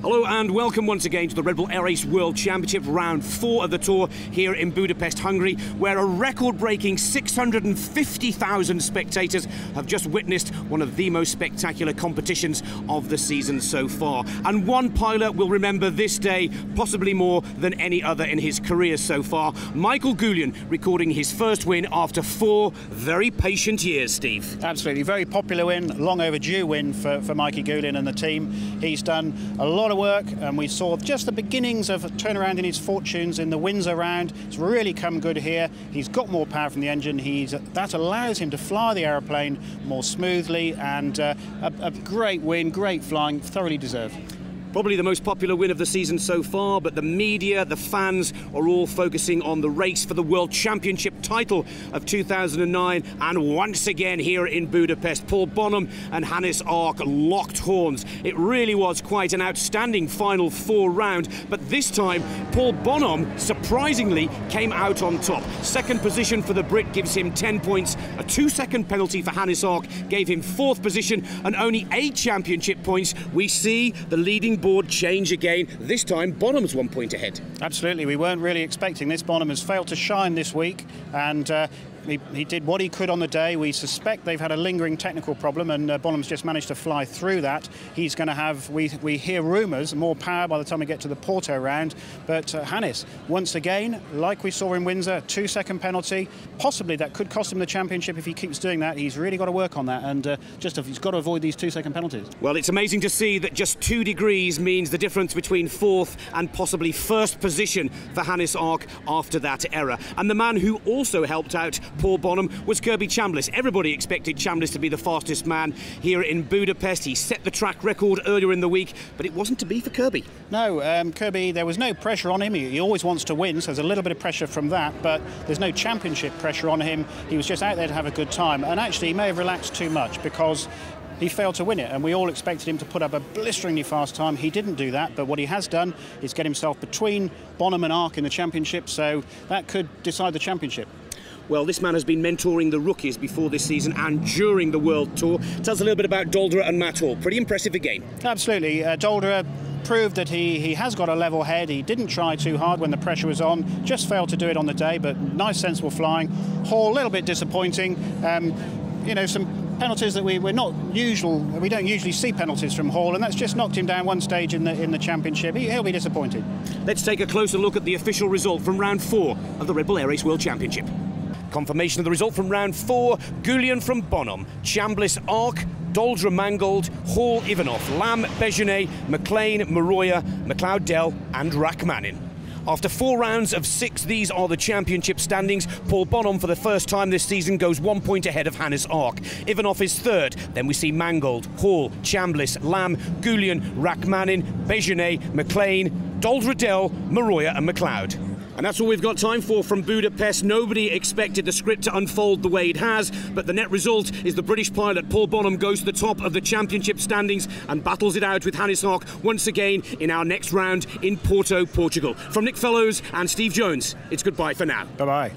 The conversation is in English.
Hello and welcome once again to the Red Bull Air Race World Championship Round 4 of the Tour here in Budapest, Hungary, where a record-breaking 650,000 spectators have just witnessed one of the most spectacular competitions of the season so far. And one pilot will remember this day possibly more than any other in his career so far. Michael Goulian recording his first win after 4 very patient years, Steve. Absolutely, very popular win, long overdue win for Mikey Goulian and the team. He's done a lot of work, and we saw just the beginnings of a turnaround in his fortunes in the Windsor round. It's really come good here. He's got more power from the engine. That allows him to fly the aeroplane more smoothly, and a great win, great flying, thoroughly deserved. Probably the most popular win of the season so far, but the media, the fans are all focusing on the race for the World Championship title of 2009, and once again here in Budapest, Paul Bonhomme and Hannes Arch locked horns. It really was quite an outstanding final 4 round, but this time Paul Bonhomme surprisingly came out on top. Second position for the Brit gives him 10 points, a 2-second penalty for Hannes Arch gave him 4th position, and only 8 championship points. We see the leading board change again. This time Bonham's 1 point ahead. Absolutely, we weren't really expecting this. Bonhomme has failed to shine this week, and he did what he could on the day. We suspect they've had a lingering technical problem, and Bonham's just managed to fly through that. He's going to have, we hear rumours, more power by the time we get to the Porto round. But Hannes, once again, like we saw in Windsor, 2-second penalty. Possibly that could cost him the championship if he keeps doing that. He's really got to work on that, and he's got to avoid these 2-second penalties. Well, it's amazing to see that just 2 degrees means the difference between 4th and possibly 1st position for Hannes Arch after that error. And the man who also helped out Paul Bonhomme was Kirby Chambliss. Everybody expected Chambliss to be the fastest man here in Budapest. He set the track record earlier in the week, but it wasn't to be for Kirby. No, Kirby, there was no pressure on him. He always wants to win, so there's a little bit of pressure from that, but there's no championship pressure on him. He was just out there to have a good time, and actually he may have relaxed too much because he failed to win it, and we all expected him to put up a blisteringly fast time. He didn't do that, but what he has done is get himself between Bonhomme and Arch in the championship, so that could decide the championship. Well, this man has been mentoring the rookies before this season and during the World Tour. Tell us a little bit about Dolderer and Matt Hall. Pretty impressive again. Absolutely. Dolderer proved that he has got a level head. He didn't try too hard when the pressure was on, just failed to do it on the day, but nice, sensible flying. Hall, a little bit disappointing. You know, some penalties that we don't usually see penalties from Hall, and that's just knocked him down one stage in the championship. He'll be disappointed. Let's take a closer look at the official result from round 4 of the Red Bull Air Race World Championship. Confirmation of the result from round 4: Goulian from Bonhomme, Chambliss Arch, Dolderer Mangold, Hall Ivanov, Lamb Bejonet, McLean Maroya, McLeod Dell and Rachmanin. After 4 rounds of 6, these are the championship standings. Paul Bonhomme, for the first time this season, goes 1 point ahead of Hannes Arch. Ivanov is 3rd. Then we see Mangold, Hall, Chambliss, Lamb, Goulian, Rachmanin, Bejonet, McLean, Dolderer Dell, Maroya and McLeod. And that's all we've got time for from Budapest. Nobody expected the script to unfold the way it has, but the net result is the British pilot Paul Bonhomme goes to the top of the championship standings and battles it out with Hannes Arch once again in our next round in Porto, Portugal. From Nick Fellows and Steve Jones, it's goodbye for now. Bye-bye.